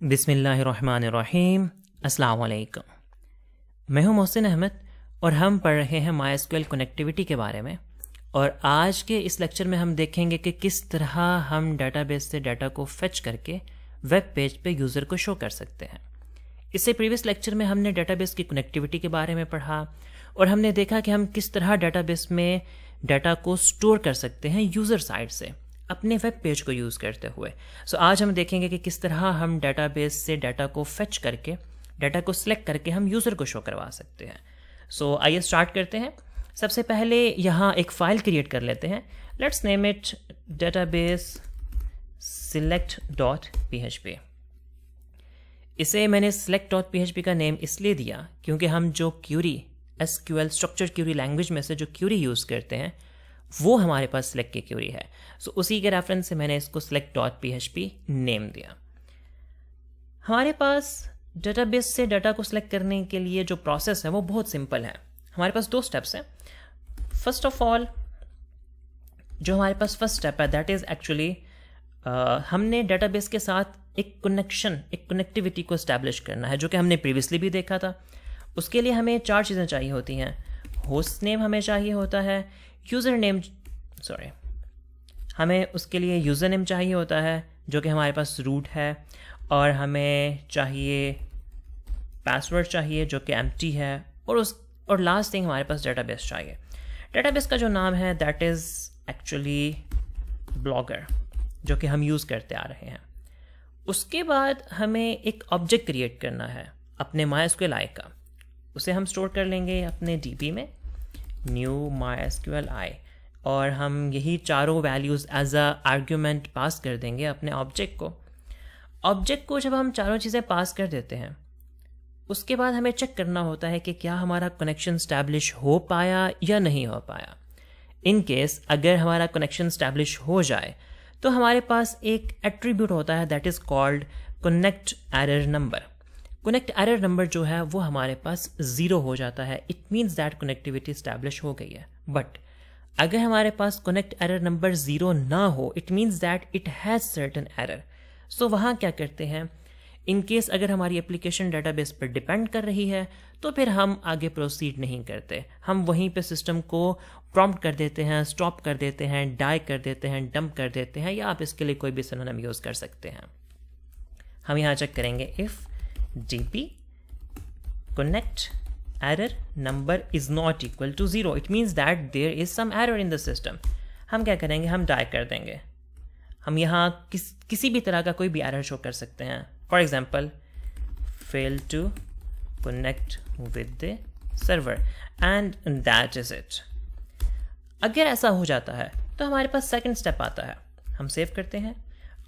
बिस्मिल्लाहिर्रहमानिर्रहीम। अस्सलाम वालेकुम। मैं हूं मोहसिन अहमद और हम पढ़ रहे हैं MySQL कनेक्टिविटी के बारे में। और आज के इस लेक्चर में हम देखेंगे कि किस तरह हम डेटाबेस से डाटा को फेच करके वेब पेज पे यूज़र को शो कर सकते हैं। इससे प्रीवियस लेक्चर में हमने डेटाबेस की कनेक्टिविटी के बारे में पढ़ा और हमने देखा कि हम किस तरह डेटाबेस में डाटा को स्टोर कर सकते हैं यूज़र साइड से अपने वेब पेज को यूज़ करते हुए। सो आज हम देखेंगे कि किस तरह हम डेटाबेस से डाटा को फेच करके डाटा को सिलेक्ट करके हम यूज़र को शो करवा सकते हैं। सो आइए स्टार्ट करते हैं। सबसे पहले यहाँ एक फ़ाइल क्रिएट कर लेते हैं। Let's name it database select.php। इसे मैंने select.php का नेम इसलिए दिया क्योंकि हम जो query SQL structure query language में से जो क्यूरी यूज़ करते हैं वो हमारे पास सिलेक्ट की क्यूरी है। सो उसी के रेफरेंस से मैंने इसको select.php नेम दिया। हमारे पास डेटाबेस से डाटा को सिलेक्ट करने के लिए जो प्रोसेस है वो बहुत सिंपल है। हमारे पास 2 स्टेप्स हैं। फर्स्ट ऑफ ऑल जो हमारे पास फर्स्ट स्टेप है दैट इज़ एक्चुअली हमने डेटाबेस के साथ एक कनेक्टिविटी को इस्टेब्लिश करना है, जो कि हमने प्रीवियसली भी देखा था। उसके लिए हमें 4 चीज़ें चाहिए होती हैं। होस्ट नेम हमें चाहिए होता है, हमें उसके लिए यूज़र नेम चाहिए होता है जो कि हमारे पास रूट है, और हमें चाहिए पासवर्ड चाहिए जो कि एम्प्टी है, और लास्ट थिंग हमारे पास डेटाबेस चाहिए। डेटाबेस का जो नाम है दैट इज़ एक्चुअली ब्लॉगर, जो कि हम यूज़ करते आ रहे हैं। उसके बाद हमें एक ऑब्जेक्ट क्रिएट करना है अपने MySQLi का। उसे हम स्टोर कर लेंगे अपने DB में, न्यू MySQLi, और हम यही चारों values as a argument pass कर देंगे अपने ऑब्जेक्ट को। ऑब्जेक्ट को जब हम चारों चीज़ें पास कर देते हैं उसके बाद हमें चेक करना होता है कि क्या हमारा कनेक्शन स्टैब्लिश हो पाया या नहीं हो पाया। इन केस अगर हमारा कनेक्शन स्टैब्लिश हो जाए तो हमारे पास एक एट्रीब्यूट होता है that is called connect error number. Connect error number जो है वो हमारे पास 0 हो जाता है। It means that connectivity establish हो गई है। बट अगर हमारे पास कनेक्ट एरर नंबर 0 ना हो, it means that it has certain error. So वहाँ क्या करते हैं, इन केस अगर हमारी एप्लीकेशन डेटाबेस पर डिपेंड कर रही है तो फिर हम आगे प्रोसीड नहीं करते। हम वहीं पे सिस्टम को प्रॉम्प्ट कर देते हैं, स्टॉप कर देते हैं, डाई कर देते हैं, डंप कर देते हैं, या आप इसके लिए कोई भी सिनोनिम यूज़ कर सकते हैं। हम यहाँ चेक करेंगे if dp connect error number is not equal to 0, it means that there is some error in the system। हम क्या करेंगे, हम डाई कर देंगे। हम यहाँ किसी भी तरह का कोई भी एरर शो कर सकते हैं। For example fail to connect with the server and that is it। अगर ऐसा हो जाता है तो हमारे पास सेकंड स्टेप आता है। हम सेव करते हैं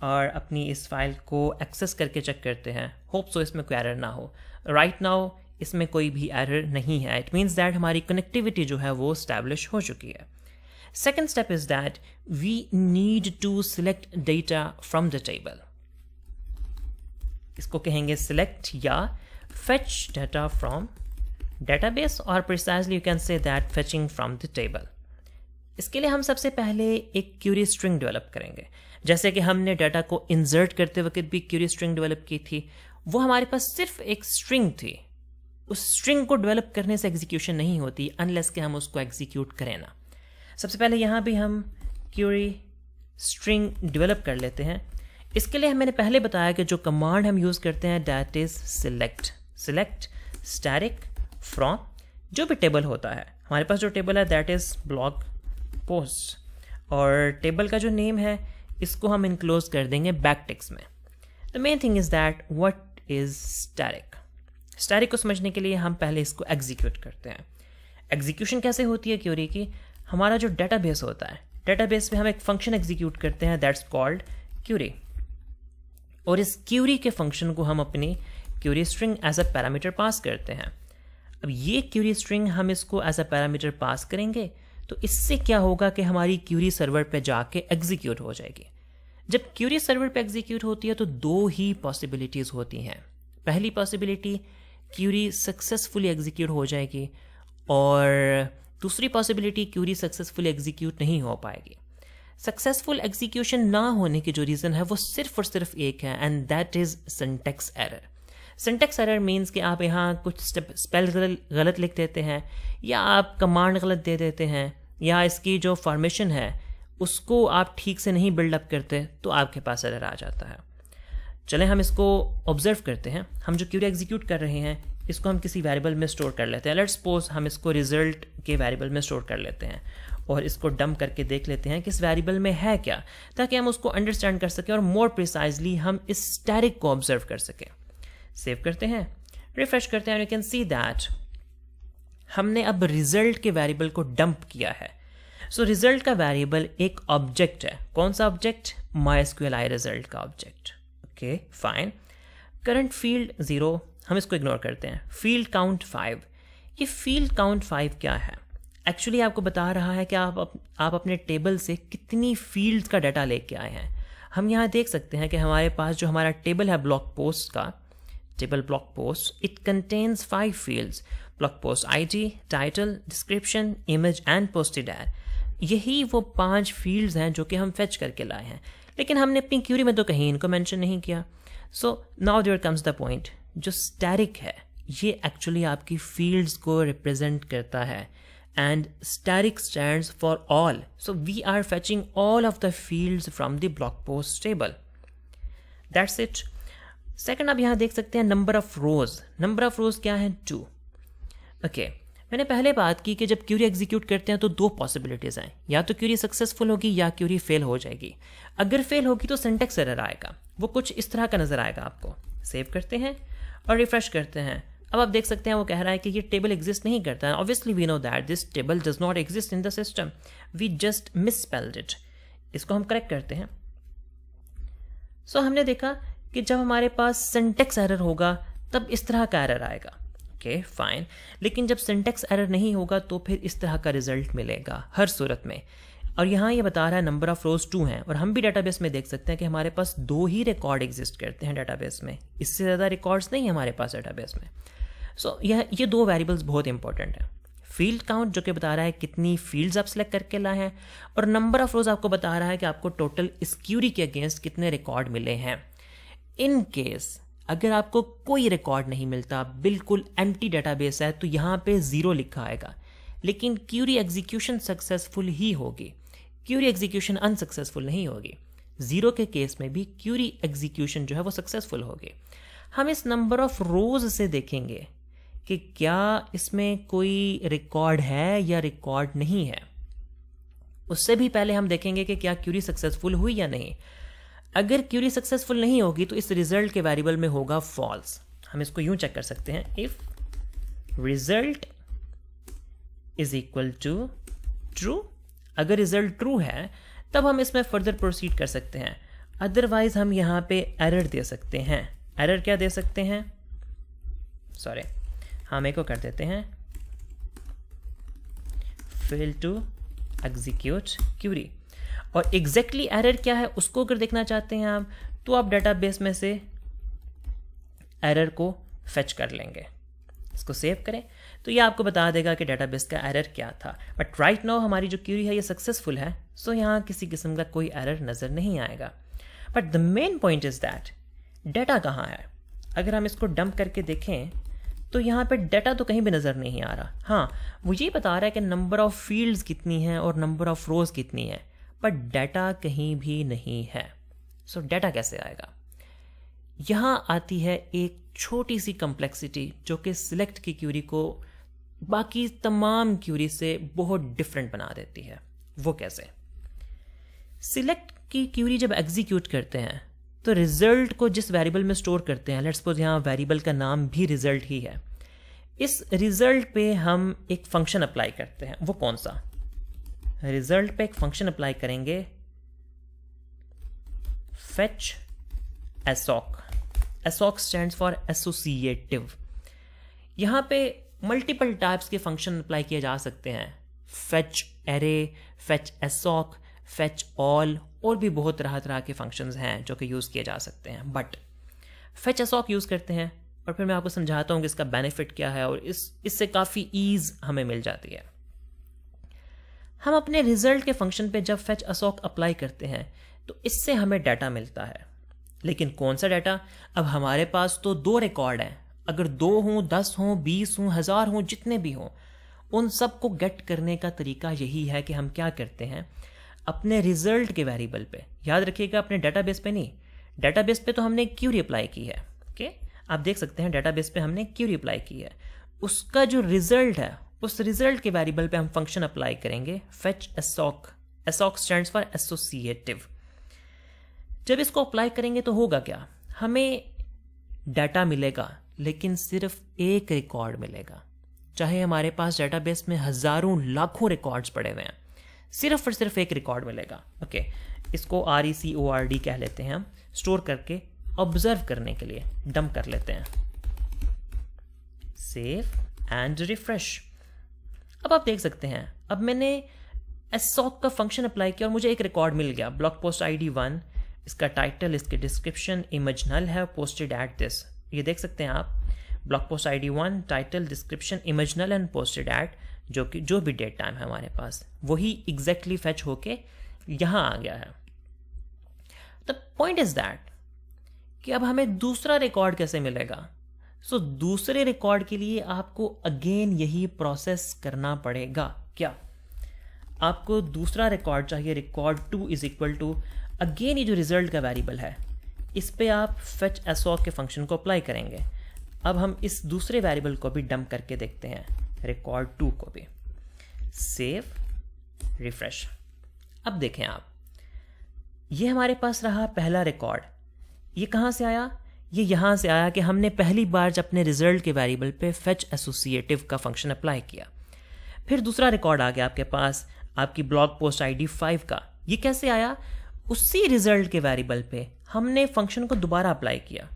और अपनी इस फाइल को एक्सेस करके चेक करते हैं। होप सो इसमें कोई एरर ना हो। राइट नाउ इसमें कोई भी एरर नहीं है। इट मीन्स दैट हमारी कनेक्टिविटी जो है वो स्टैब्लिश हो चुकी है। Second step is that we need to select data from the table. इसको कहेंगे सिलेक्ट या फेच डेटा फ्रॉम डेटाबेस, और precisely you can say that fetching from the table. इसके लिए हम सबसे पहले एक क्यूरी स्ट्रिंग डेवलप करेंगे। जैसे कि हमने डाटा को इंसर्ट करते वक्त भी क्यूरी स्ट्रिंग डेवलप की थी, वो हमारे पास सिर्फ एक स्ट्रिंग थी। उस स्ट्रिंग को डेवलप करने से एग्जीक्यूशन नहीं होती अनलेस कि हम उसको एग्जीक्यूट करें ना। सबसे पहले यहाँ भी हम क्यूरी स्ट्रिंग डेवलप कर लेते हैं। इसके लिए मैंने पहले बताया कि जो कमांड हम यूज़ करते हैं that is select static from जो भी टेबल होता है। हमारे पास जो टेबल है दैट इज़ ब्लॉग पोस्ट, और टेबल का जो नेम है इसको हम इनक्लोज कर देंगे बैकटिक्स में। The main thing is that what is static को समझने के लिए हम पहले इसको एग्जीक्यूट करते हैं। एग्जीक्यूशन कैसे होती है क्यूरी की, हमारा जो डेटाबेस होता है, डेटाबेस में हम एक फंक्शन एग्जीक्यूट करते हैं दैट्स कॉल्ड क्यूरी, और इस क्यूरी के फंक्शन को हम अपनी query string as a parameter pass करते हैं। अब ये क्यूरी स्ट्रिंग हम इसको एज अ पैरामीटर पास करेंगे तो इससे क्या होगा कि हमारी क्यूरी सर्वर पे जाके एग्जीक्यूट हो जाएगी। जब क्यूरी सर्वर पे एग्जीक्यूट होती है तो 2 ही पॉसिबिलिटीज़ होती हैं। पहली पॉसिबिलिटी क्यूरी सक्सेसफुली एग्जीक्यूट हो जाएगी, और दूसरी पॉसिबिलिटी क्यूरी सक्सेसफुली एग्जीक्यूट नहीं हो पाएगी। सक्सेसफुल एग्जीक्यूशन ना होने की जो रीज़न है वो सिर्फ और सिर्फ एक है, and that is syntax error. Syntax error means कि आप यहाँ कुछ स्पेल गलत लिख देते हैं, या आप कमांड गलत दे देते हैं, या इसकी जो फॉर्मेशन है उसको आप ठीक से नहीं बिल्डअप करते, तो आपके पास एरर आ जाता है। चलें हम इसको ऑब्जर्व करते हैं। हम जो क्यूरी एग्जीक्यूट कर रहे हैं इसको हम किसी वेरिएबल में स्टोर कर लेते हैं। लेट्स सपोज हम इसको रिजल्ट के वेरिएबल में स्टोर कर लेते हैं और इसको डंप करके देख लेते हैं कि इस वेरिएबल में है क्या, ताकि हम उसको अंडरस्टैंड कर सकें और मोर प्रिसाइजली हम इस स्टैटिक को ऑब्जर्व कर सकें। सेव करते हैं, रिफ्रेश करते हैं, यू कैन सी दैट हमने अब रिजल्ट के वेरिएबल को डंप किया है। सो रिजल्ट का वेरिएबल एक ऑब्जेक्ट है। कौन सा ऑब्जेक्ट? MySQLi रिजल्ट का object. Okay fine. Current field 0, हम इसको इग्नोर करते हैं। फील्ड काउंट 5, ये फील्ड काउंट 5 क्या है? एक्चुअली आपको बता रहा है कि आप अपने टेबल से कितनी फील्ड्स का डाटा लेके आए हैं। हम यहाँ देख सकते हैं कि हमारे पास जो हमारा टेबल है ब्लॉग पोस्ट का, table blog post, it contains 5 fields. Blog post ID, title, description, image and posted at. यही वो 5 फील्ड्स हैं जो कि हम फेच करके लाए हैं, लेकिन हमने अपनी क्यूरी में तो कहीं इनको मेंशन नहीं किया। So now there comes the point, जो स्टैटिक है ये एक्चुअली आपकी फील्ड्स को रिप्रेजेंट करता है, and static stands for all. So we are fetching all of the fields from the blog post table. That's it. Second आप यहाँ देख सकते हैं number of rows. Number of rows क्या है? 2। ओके, मैंने पहले बात की कि जब क्यूरी एग्जीक्यूट करते हैं तो 2 पॉसिबिलिटीज़ हैं, या तो क्यूरी सक्सेसफुल होगी या क्यूरी फेल हो जाएगी। अगर फेल होगी तो सिंटैक्स एरर आएगा, वो कुछ इस तरह का नजर आएगा आपको। सेव करते हैं और रिफ्रेश करते हैं। अब आप देख सकते हैं वो कह रहा है कि ये टेबल एग्जिस्ट नहीं करता है। Obviously we know that this table does not exist in the system, we just misspelled it. इसको हम करेक्ट करते हैं। सो हमने देखा कि जब हमारे पास सिंटैक्स एरर होगा तब इस तरह का एरर आएगा। ओके फाइन, लेकिन जब सिंटैक्स एरर नहीं होगा तो फिर इस तरह का रिजल्ट मिलेगा हर सूरत में। और यहाँ ये बता रहा है नंबर ऑफ रोज 2 हैं, और हम भी डेटाबेस में देख सकते हैं कि हमारे पास 2 ही रिकॉर्ड एग्जिस्ट करते हैं डेटाबेस में, इससे ज़्यादा रिकॉर्ड्स नहीं है हमारे पास डेटाबेस में। सो ये 2 वेरिएबल्स बहुत इंपॉर्टेंट है। फील्ड काउंट जो कि बता रहा है कितनी फील्ड्स आप सेलेक्ट करके लाए हैं, और नंबर ऑफ रोज आपको बता रहा है कि आपको टोटल इस क्यूरी के अगेंस्ट कितने रिकॉर्ड मिले हैं। इन केस अगर आपको कोई रिकॉर्ड नहीं मिलता, बिल्कुल एम्प्टी डेटाबेस है, तो यहाँ पे 0 लिखा आएगा, लेकिन क्यूरी एग्जीक्यूशन सक्सेसफुल ही होगी, क्यूरी एग्जीक्यूशन अनसक्सेसफुल नहीं होगी। 0 के केस में भी क्यूरी एग्जीक्यूशन जो है वो सक्सेसफुल होगी। हम इस नंबर ऑफ रोज से देखेंगे कि क्या इसमें कोई रिकॉर्ड है या रिकॉर्ड नहीं है। उससे भी पहले हम देखेंगे कि क्या क्यूरी सक्सेसफुल हुई या नहीं। अगर क्यूरी सक्सेसफुल नहीं होगी तो इस रिजल्ट के वेरिएबल में होगा फॉल्स। हम इसको यूं चेक कर सकते हैं, if result is equal to true. अगर रिजल्ट ट्रू है तब हम इसमें फर्दर प्रोसीड कर सकते हैं, अदरवाइज हम यहाँ पे एरर दे सकते हैं। एरर क्या दे सकते हैं? सॉरी, हम एक को कर देते हैं फेल टू एग्जीक्यूट क्यूरी। और एग्जैक्टली एरर क्या है उसको अगर देखना चाहते हैं आप, तो आप डेटाबेस में से एरर को फेच कर लेंगे। इसको सेव करें तो ये आपको बता देगा कि डेटाबेस का एरर क्या था। बट राइट नाउ हमारी जो क्यूरी है ये सक्सेसफुल है, सो यहाँ किसी किस्म का कोई एरर नज़र नहीं आएगा। But the main point is that data कहाँ है। अगर हम इसको डंप करके देखें तो यहाँ पे डाटा तो कहीं भी नज़र नहीं आ रहा। हाँ, वो ये बता रहा है कि नंबर ऑफ फील्ड्स कितनी है और नंबर ऑफ रोज कितनी है, पर डाटा कहीं भी नहीं है। सो डाटा कैसे आएगा? यहाँ आती है एक छोटी सी कॉम्प्लेक्सिटी जो कि सिलेक्ट की क्यूरी को बाकी तमाम क्यूरी से बहुत डिफरेंट बना देती है। वो कैसे? सिलेक्ट की क्यूरी जब एग्जीक्यूट करते हैं तो रिजल्ट को जिस वेरिएबल में स्टोर करते हैं, लेट्स सपोज यहाँ वेरिएबल का नाम भी रिजल्ट ही है, इस रिजल्ट पे हम एक फंक्शन अप्लाई करते हैं। वो कौन सा? रिजल्ट पे एक फंक्शन अप्लाई करेंगे, fetch assoc. Assoc stands for associative. यहां पे मल्टीपल टाइप्स के फंक्शन अप्लाई किए जा सकते हैं, fetch array, fetch assoc, fetch all, और भी बहुत तरह तरह के फंक्शंस हैं जो कि यूज किए जा सकते हैं। बट फेच एसोक यूज करते हैं, और फिर मैं आपको समझाता हूं कि इसका बेनिफिट क्या है, और इससे काफी ईज हमें मिल जाती है। हम अपने रिजल्ट के फंक्शन पे जब फेच असॉक अप्लाई करते हैं तो इससे हमें डाटा मिलता है, लेकिन कौन सा डाटा? अब हमारे पास तो 2 रिकॉर्ड हैं, अगर 2 हों, 10 हों, 20 हों, 1000 हों, जितने भी हों, उन सब को गेट करने का तरीका यही है कि हम क्या करते हैं, अपने रिजल्ट के वेरिएबल पे, याद रखिएगा अपने डाटाबेस पे नहीं, डाटाबेस पे तो हमने क्यूरी अप्लाई की है, ओके, आप देख सकते हैं डाटाबेस पे हमने क्यूरी अप्लाई की है, उसका जो रिजल्ट है उस रिजल्ट के वेरिएबल पे हम फंक्शन अप्लाई करेंगे fetch assoc. Assoc stands for associative. जब इसको अप्लाई करेंगे तो होगा क्या, हमें डाटा मिलेगा लेकिन सिर्फ एक रिकॉर्ड मिलेगा, चाहे हमारे पास डाटाबेस में हजारों लाखों रिकॉर्ड्स पड़े हुए हैं, सिर्फ और सिर्फ एक रिकॉर्ड मिलेगा। ओके, इसको RECORD कह लेते हैं हम, स्टोर करके ऑब्जर्व करने के लिए डंप कर लेते हैं। Save and refresh. अब आप देख सकते हैं, अब मैंने असॉक का फंक्शन अप्लाई किया और मुझे एक रिकॉर्ड मिल गया, ब्लॉग पोस्ट ID 1, इसका टाइटल, इसकी डिस्क्रिप्शन, इमेज नल है, पोस्टेड एट दिस, ये देख सकते हैं आप, blog post ID 1, title, description, image null and posted at, जो भी डेट टाइम है हमारे पास वही एग्जैक्टली फेच होके यहां आ गया है। द पॉइंट इज दैट कि अब हमें दूसरा रिकॉर्ड कैसे मिलेगा। सो दूसरे रिकॉर्ड के लिए आपको अगेन यही प्रोसेस करना पड़ेगा। क्या आपको दूसरा रिकॉर्ड चाहिए, record 2 is equal to, again ये जो रिजल्ट का वेरिएबल है इस पे आप फेच असॉक के फंक्शन को अप्लाई करेंगे। अब हम इस दूसरे वेरिएबल को भी डंप करके देखते हैं, रिकॉर्ड 2 को भी। Save, refresh. अब देखें आप, ये हमारे पास रहा पहला रिकॉर्ड, ये कहां से आया, ये यहां से आया कि हमने पहली बार जब अपने रिजल्ट के वेरिएबल पे फेच एसोसिएटिव का फंक्शन अप्लाई किया। फिर दूसरा रिकॉर्ड आ गया आपके पास, आपकी ब्लॉग पोस्ट ID 5 का, ये कैसे आया, उसी रिजल्ट के वेरिएबल पे हमने फंक्शन को दोबारा अप्लाई किया।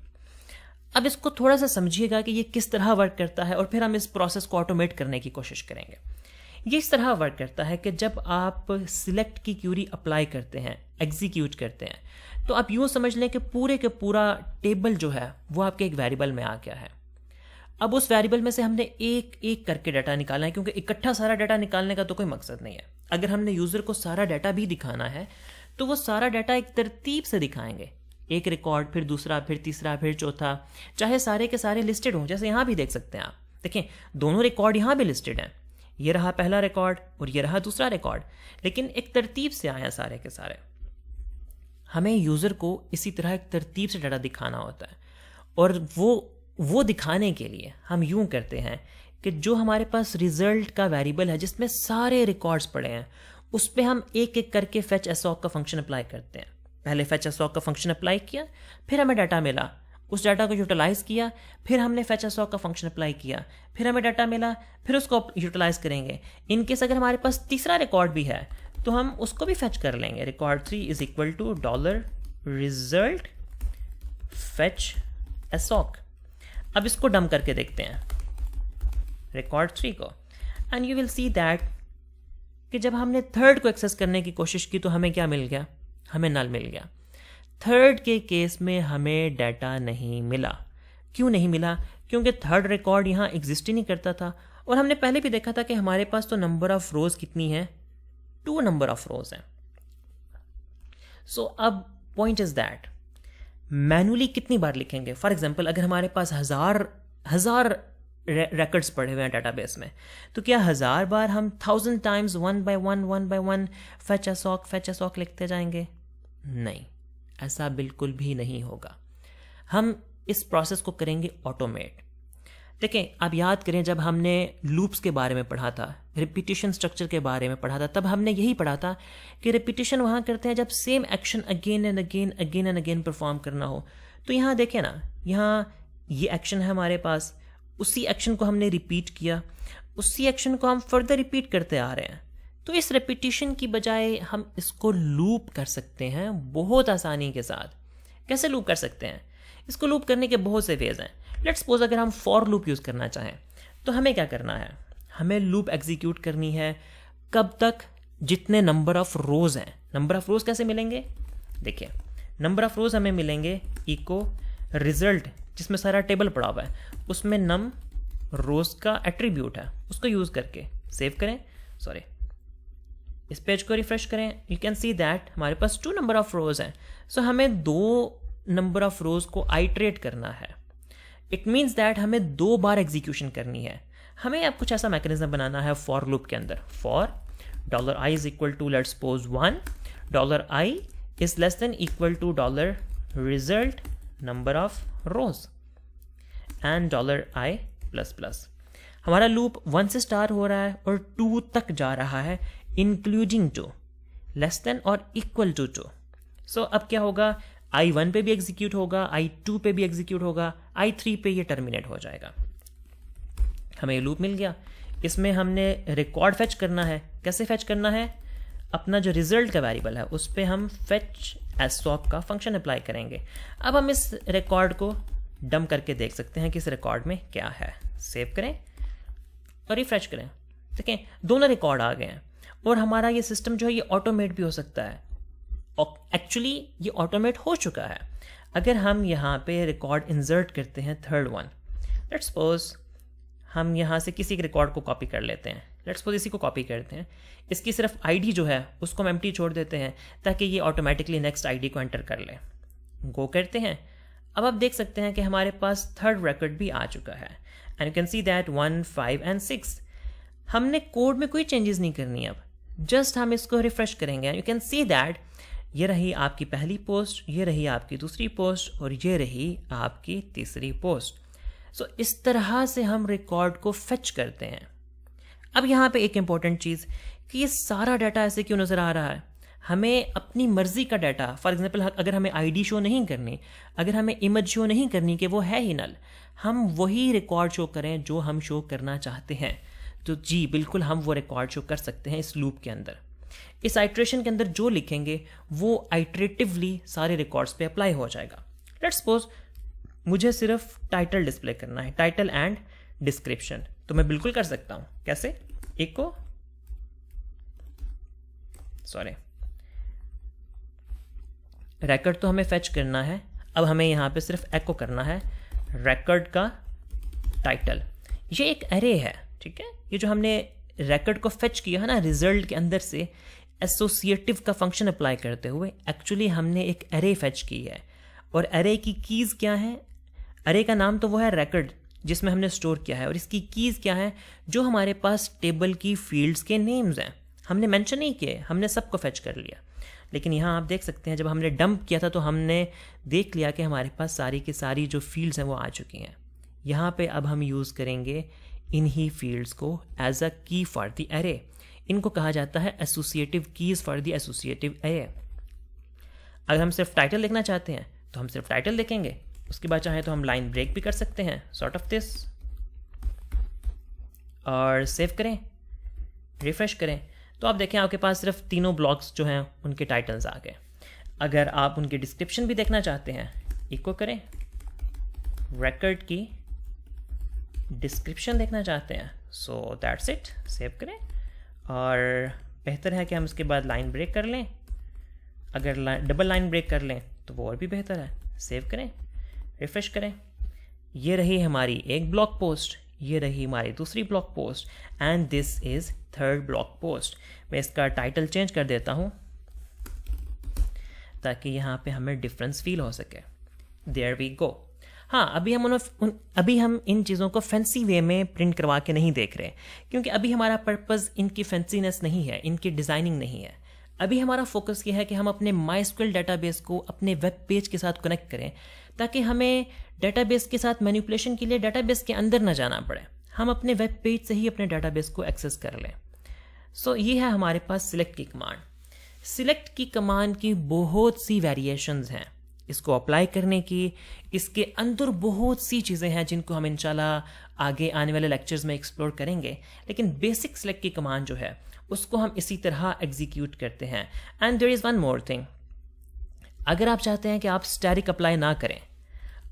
अब इसको थोड़ा सा समझिएगा कि ये किस तरह वर्क करता है और फिर हम इस प्रोसेस को ऑटोमेट करने की कोशिश करेंगे। ये इस तरह वर्क करता है कि जब आप सिलेक्ट की क्यूरी अप्लाई करते हैं, एग्जीक्यूट करते हैं, तो आप यूँ समझ लें कि पूरे के पूरा टेबल जो है वो आपके एक वेरिएबल में आ गया है। अब उस वेरिएबल में से हमने एक एक करके डाटा निकालना है, क्योंकि इकट्ठा सारा डाटा निकालने का तो कोई मकसद नहीं है। अगर हमने यूज़र को सारा डाटा भी दिखाना है तो वो सारा डाटा एक तरतीब से दिखाएंगे, एक रिकॉर्ड, फिर दूसरा, फिर तीसरा, फिर चौथा, चाहे सारे के सारे लिस्टेड हों। जैसे यहाँ भी देख सकते हैं आप, देखें दोनों रिकॉर्ड यहाँ भी लिस्टेड हैं, ये रहा पहला रिकॉर्ड और ये रहा दूसरा रिकॉर्ड, लेकिन एक तरतीब से आया सारे के सारे। हमें यूज़र को इसी तरह एक तरतीब से डाटा दिखाना होता है, और वो दिखाने के लिए हम यूं करते हैं कि जो हमारे पास रिजल्ट का वेरिएबल है जिसमें सारे रिकॉर्ड्स पड़े हैं, उस पर हम एक एक करके फेच असॉक का फंक्शन अप्लाई करते हैं। पहले फेच असॉक का फंक्शन अप्लाई किया, फिर हमें डाटा मिला, उस डाटा को यूटिलाइज किया, फिर हमने फेच असॉक का फंक्शन अप्लाई किया, फिर हमें डाटा मिला, फिर उसको यूटिलाइज करेंगे। इनकेस अगर हमारे पास तीसरा रिकॉर्ड भी है तो हम उसको भी फेच कर लेंगे, record 3 is equal to $result fetch assoc. अब इसको डंप करके देखते हैं रिकॉर्ड 3 को, and you will see that कि जब हमने थर्ड को एक्सेस करने की कोशिश की तो हमें क्या मिल गया, हमें नल मिल गया। थर्ड के केस में हमें डाटा नहीं मिला। क्यों नहीं मिला? क्योंकि थर्ड रिकॉर्ड यहाँ एग्जिस्ट ही नहीं करता था, और हमने पहले भी देखा था कि हमारे पास तो नंबर ऑफ रोज कितनी है, 2 नंबर ऑफ रोज हैं। सो अब पॉइंट इज दैट मैनुअली कितनी बार लिखेंगे। फॉर एग्जाम्पल अगर हमारे पास हजार रिकॉर्ड्स पड़े हुए हैं डाटाबेस में, तो क्या 1000 बार हम 1000 टाइम्स 1 by 1 फेच असॉक लिखते जाएंगे? नहीं, ऐसा बिल्कुल भी नहीं होगा। हम इस प्रोसेस को करेंगे ऑटोमेट। देखें, आप याद करें जब हमने लूप्स के बारे में पढ़ा था, रिपीटिशन स्ट्रक्चर के बारे में पढ़ा था, तब हमने यही पढ़ा था कि रिपीटिशन वहाँ करते हैं जब same action again and again perform करना हो। तो यहाँ देखें ना, यहाँ ये एक्शन है हमारे पास, उसी एक्शन को हमने रिपीट किया, उसी एक्शन को हम फर्दर रिपीट करते आ रहे हैं। तो इस रिपीटिशन की बजाय हम इसको लूप कर सकते हैं बहुत आसानी के साथ। कैसे लूप कर सकते हैं? इसको लूप करने के बहुत से वेज हैं। लेट्स सपोज अगर हम फॉर लूप यूज़ करना चाहें तो हमें क्या करना है, हमें लूप एग्जीक्यूट करनी है कब तक, जितने नंबर ऑफ रोज हैं। नंबर ऑफ रोज कैसे मिलेंगे? देखिए, नंबर ऑफ रोज हमें मिलेंगे इको रिजल्ट, जिसमें सारा टेबल पड़ा हुआ है, उसमें नम रोज का एट्रीब्यूट है, उसको यूज़ करके सेव करें, सॉरी इस पेज को रिफ्रेश करें, यू कैन सी दैट हमारे पास 2 नंबर ऑफ रोज हैं। सो हमें 2 नंबर ऑफ रोज को आइटरेट करना है। इट मीन्स दैट हमें 2 बार एग्जीक्यूशन करनी है। हमें अब कुछ ऐसा मैकेनिज्म बनाना है फॉर लूप के अंदर। For $i is equal to let's suppose 1, $i is less than equal to $result number of rows and $i plus plus। हमारा लूप 1 से स्टार्ट हो रहा है और 2 तक जा रहा है, इंक्लूडिंग 2, लेस देन और इक्वल टू 2। सो अब क्या होगा, I1 पे भी एग्जीक्यूट होगा, I2 पे भी एग्जीक्यूट होगा, I3 पे ये टर्मिनेट हो जाएगा। हमें ये लूप मिल गया। इसमें हमने रिकॉर्ड फेच करना है। कैसे फेच करना है, अपना जो रिजल्ट का वेरिएबल है उस पर हम फेच एज स्वैप का फंक्शन अप्लाई करेंगे। अब हम इस रिकॉर्ड को डंप करके देख सकते हैं कि इस रिकॉर्ड में क्या है। सेव करें और रिफ्रेश करें, देखें दोनों रिकॉर्ड आ गए हैं। और हमारा ये सिस्टम जो है ये ऑटोमेट भी हो सकता है। एक्चुअली ये ऑटोमेट हो चुका है। अगर हम यहाँ पे रिकॉर्ड इंसर्ट करते हैं थर्ड वन, लेट्स सपोज हम यहाँ से किसी के रिकॉर्ड को कॉपी कर लेते हैं। लेट्स सपोज इसी को कॉपी करते हैं, इसकी सिर्फ आईडी जो है उसको हम एम्प्टी छोड़ देते हैं ताकि ये ऑटोमेटिकली नेक्स्ट आईडी को एंटर कर ले। गो करते हैं। अब आप देख सकते हैं कि हमारे पास थर्ड रिकॉर्ड भी आ चुका है and you can see that 1, 5 and 6। हमने कोड में कोई चेंजेस नहीं करनी। अब जस्ट हम इसको रिफ्रेश करेंगे, यू कैन सी दैट ये रही आपकी पहली पोस्ट, ये रही आपकी दूसरी पोस्ट और ये रही आपकी तीसरी पोस्ट। सो इस तरह से हम रिकॉर्ड को फेच करते हैं। अब यहाँ पे एक इंपॉर्टेंट चीज़ कि ये सारा डाटा ऐसे क्यों नज़र आ रहा है। हमें अपनी मर्जी का डाटा, फॉर एग्जांपल अगर हमें आईडी शो नहीं करनी, अगर हमें इमेज शो नहीं करनी कि वो है ही नल, हम वही रिकॉर्ड शो करें जो हम शो करना चाहते हैं, तो जी बिल्कुल हम वो रिकॉर्ड शो कर सकते हैं इस लूप के अंदर। इस आइट्रेशन के अंदर जो लिखेंगे वो आइट्रेटिवली सारे रिकॉर्ड्स पे अप्लाई हो जाएगा। लेट्स सपोज मुझे सिर्फ टाइटल डिस्प्ले करना है, टाइटल एंड डिस्क्रिप्शन, तो मैं बिल्कुल कर सकता हूं। कैसे, इको रिकॉर्ड तो हमें फेच करना है। अब हमें यहां पे सिर्फ एको करना है रिकॉर्ड का टाइटल। ये एक एरे है, ठीक है। ये जो हमने रिकॉर्ड को फेच किया है ना रिजल्ट के अंदर से एसोसिएटिव का फंक्शन अप्लाई करते हुए, एक्चुअली हमने एक एरे फेच की है। और एरे की कीज क्या है, एरे का नाम तो वो है रिकॉर्ड जिसमें हमने स्टोर किया है, और इसकी कीज क्या है, जो हमारे पास टेबल की फील्ड्स के नेम्स हैं। हमने मेंशन नहीं किए, हमने सबको फेच कर लिया। लेकिन यहाँ आप देख सकते हैं जब हमने डंप किया था तो हमने देख लिया कि हमारे पास सारी की सारी जो फील्ड्स हैं वो आ चुकी हैं। यहाँ पे अब हम यूज़ करेंगे इन्हीं फील्ड्स को एज अ की फॉर द एरे। इनको कहा जाता है associative keys for the associative array. अगर हम सिर्फ टाइटल लिखना चाहते हैं तो हम सिर्फ टाइटल लिखेंगे, उसके बाद चाहें तो हम लाइन ब्रेक भी कर सकते हैं, सॉर्ट ऑफ दिस, और सेव करें, रिफ्रेश करें, तो आप देखें आपके पास सिर्फ तीनों ब्लॉक्स जो हैं उनके टाइटल्स आ गए। अगर आप उनके डिस्क्रिप्शन भी देखना चाहते हैं, इको करें, रिकॉर्ड की डिस्क्रिप्शन देखना चाहते हैं, सो दैट्स इट, सेव करें। और बेहतर है कि हम इसके बाद लाइन ब्रेक कर लें। अगर डबल लाइन ब्रेक कर लें तो वो और भी बेहतर है। सेव करें, रिफ्रेश करें। ये रही हमारी एक ब्लॉग पोस्ट, ये रही हमारी दूसरी blog post, and this is third blog post. मैं इसका टाइटल चेंज कर देता हूँ ताकि यहाँ पे हमें डिफरेंस फील हो सके। There we go. हाँ, अभी हम इन चीज़ों को फैंसी वे में प्रिंट करवा के नहीं देख रहे, क्योंकि अभी हमारा पर्पज़ इनकी फैंसीनेस नहीं है, इनकी डिज़ाइनिंग नहीं है। अभी हमारा फोकस ये है कि हम अपने MySQL डेटाबेस को अपने वेब पेज के साथ कनेक्ट करें, ताकि हमें डेटाबेस के साथ मैनिपुलेशन के लिए डेटाबेस के अंदर ना जाना पड़े, हम अपने वेब पेज से ही अपने डेटाबेस को एक्सेस कर लें। सो ये है हमारे पास सिलेक्ट की कमांड। सिलेक्ट की कमांड की बहुत सी वेरिएशंस हैं, इसको अप्लाई करने की इसके अंदर बहुत सी चीज़ें हैं जिनको हम इंशाल्लाह आगे आने वाले लेक्चर्स में एक्सप्लोर करेंगे। लेकिन बेसिक सिलेक्ट की कमांड जो है उसको हम इसी तरह एग्जीक्यूट करते हैं। And there is one more thing, अगर आप चाहते हैं कि आप स्टैटिक अप्लाई ना करें,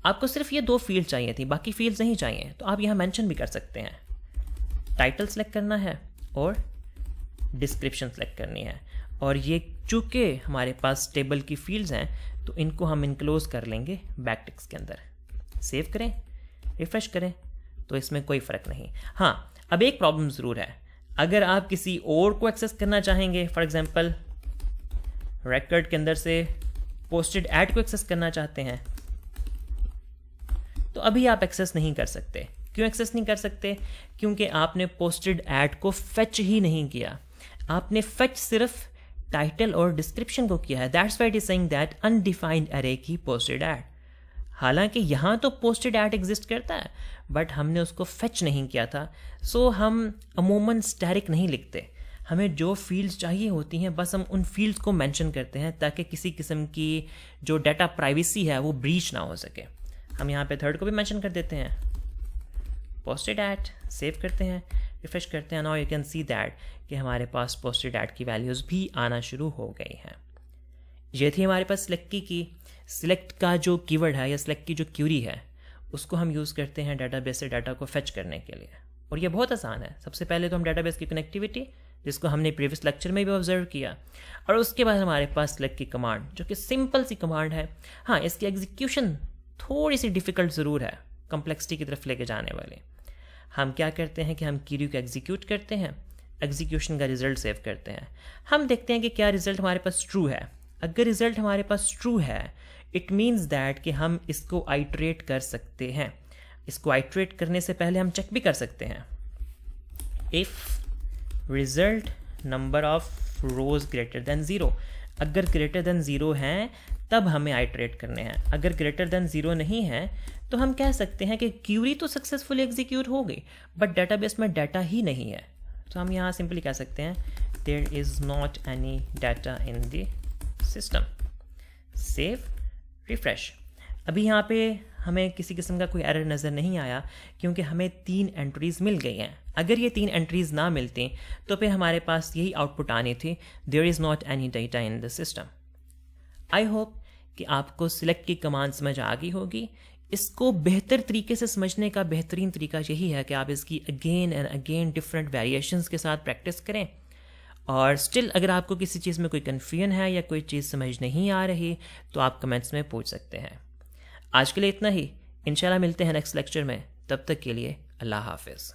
आपको सिर्फ ये 2 फील्ड चाहिए थी, बाकी फील्ड्स नहीं चाहिए, तो आप यहाँ मेंशन भी कर सकते हैं। टाइटल सेलेक्ट करना है और डिस्क्रिप्शन सेलेक्ट करनी है, और ये चूँकि हमारे पास टेबल की फील्ड्स हैं तो इनको हम इनक्लोज कर लेंगे बैकटिक्स के अंदर। सेव करें, रिफ्रेश करें, तो इसमें कोई फ़र्क नहीं। हाँ, अब एक प्रॉब्लम ज़रूर है, अगर आप किसी और को एक्सेस करना चाहेंगे, फॉर एग्जांपल रिकॉर्ड के अंदर से पोस्टेड ऐड को एक्सेस करना चाहते हैं, तो अभी आप एक्सेस नहीं कर सकते। क्यों एक्सेस नहीं कर सकते? क्योंकि आपने पोस्टेड ऐड को फेच ही नहीं किया। आपने फेच सिर्फ टाइटल और डिस्क्रिप्शन को किया है। That's why it is saying that undefined अरे की पोस्टेड ऐड। हालांकि यहाँ तो पोस्टेड ऐड एग्जिस्ट करता है, बट हमने उसको फेच नहीं किया था। सो हम अमूमन स्टैटिक नहीं लिखते। हमें जो फील्ड्स चाहिए होती हैं बस हम उन फील्ड्स को मेंशन करते हैं ताकि किसी किस्म की जो डाटा प्राइवेसी है वो ब्रीच ना हो सके। हम यहाँ पे थर्ड को भी मेंशन कर देते हैं, पोस्टेड ऐड, सेव करते हैं, रिफ्रेश करते हैं। Now you can see that कि हमारे पास पोस्टेड ऐड की वैल्यूज़ भी आना शुरू हो गई हैं। ये थी हमारे पास सिलेक्ट की सिलेक्ट का जो कीवर्ड है या सिलेक्ट की जो क्यूरी है उसको हम यूज़ करते हैं डेटाबेस से डाटा को फेच करने के लिए। और ये बहुत आसान है। सबसे पहले तो हम डेटाबेस की कनेक्टिविटी, जिसको हमने प्रीवियस लेक्चर में भी ऑब्जर्व किया, और उसके बाद हमारे पास सिलेक्ट की कमांड जो कि सिंपल सी कमांड है। हाँ, इसकी एग्जीक्यूशन थोड़ी सी डिफ़िकल्ट ज़रूर है, कम्प्लेक्सिटी की तरफ लेके जाने वाली। हम क्या करते हैं कि हम क्यूरी को एग्जीक्यूट करते हैं, एग्जीक्यूशन का रिजल्ट सेव करते हैं। हम देखते हैं कि क्या रिजल्ट हमारे पास ट्रू है। अगर रिजल्ट हमारे पास ट्रू है इट मीन्स दैट कि हम इसको आइट्रेट कर सकते हैं। इसको आइट्रेट करने से पहले हम चेक भी कर सकते हैं, if result number of rose greater than 0। अगर ग्रेटर देन 0 हैं तब हमें आइट्रेट करने हैं। अगर ग्रेटर देन 0 नहीं है तो हम कह सकते हैं कि क्यूरी तो सक्सेसफुली एग्जीक्यूट हो गई बट डेटाबेस में डाटा ही नहीं है। तो हम यहाँ सिंपली कह सकते हैं there is not any data in the system. Save, refresh. अभी यहाँ पे हमें किसी किस्म का कोई एरर नज़र नहीं आया क्योंकि हमें 3 एंट्रीज़ मिल गई हैं। अगर ये 3 एंट्रीज़ ना मिलती तो फिर हमारे पास यही आउटपुट आनी थी, there is not any data in the system. I hope कि आपको सिलेक्ट की कमांड समझ आ गई होगी। इसको बेहतर तरीके से समझने का बेहतरीन तरीका यही है कि आप इसकी again and again different variations के साथ प्रैक्टिस करें। और स्टिल अगर आपको किसी चीज़ में कोई कन्फ्यूजन है या कोई चीज़ समझ नहीं आ रही तो आप कमेंट्स में पूछ सकते हैं। आज के लिए इतना ही। इंशाल्लाह मिलते हैं नेक्स्ट लेक्चर में। तब तक के लिए अल्लाह हाफिज़।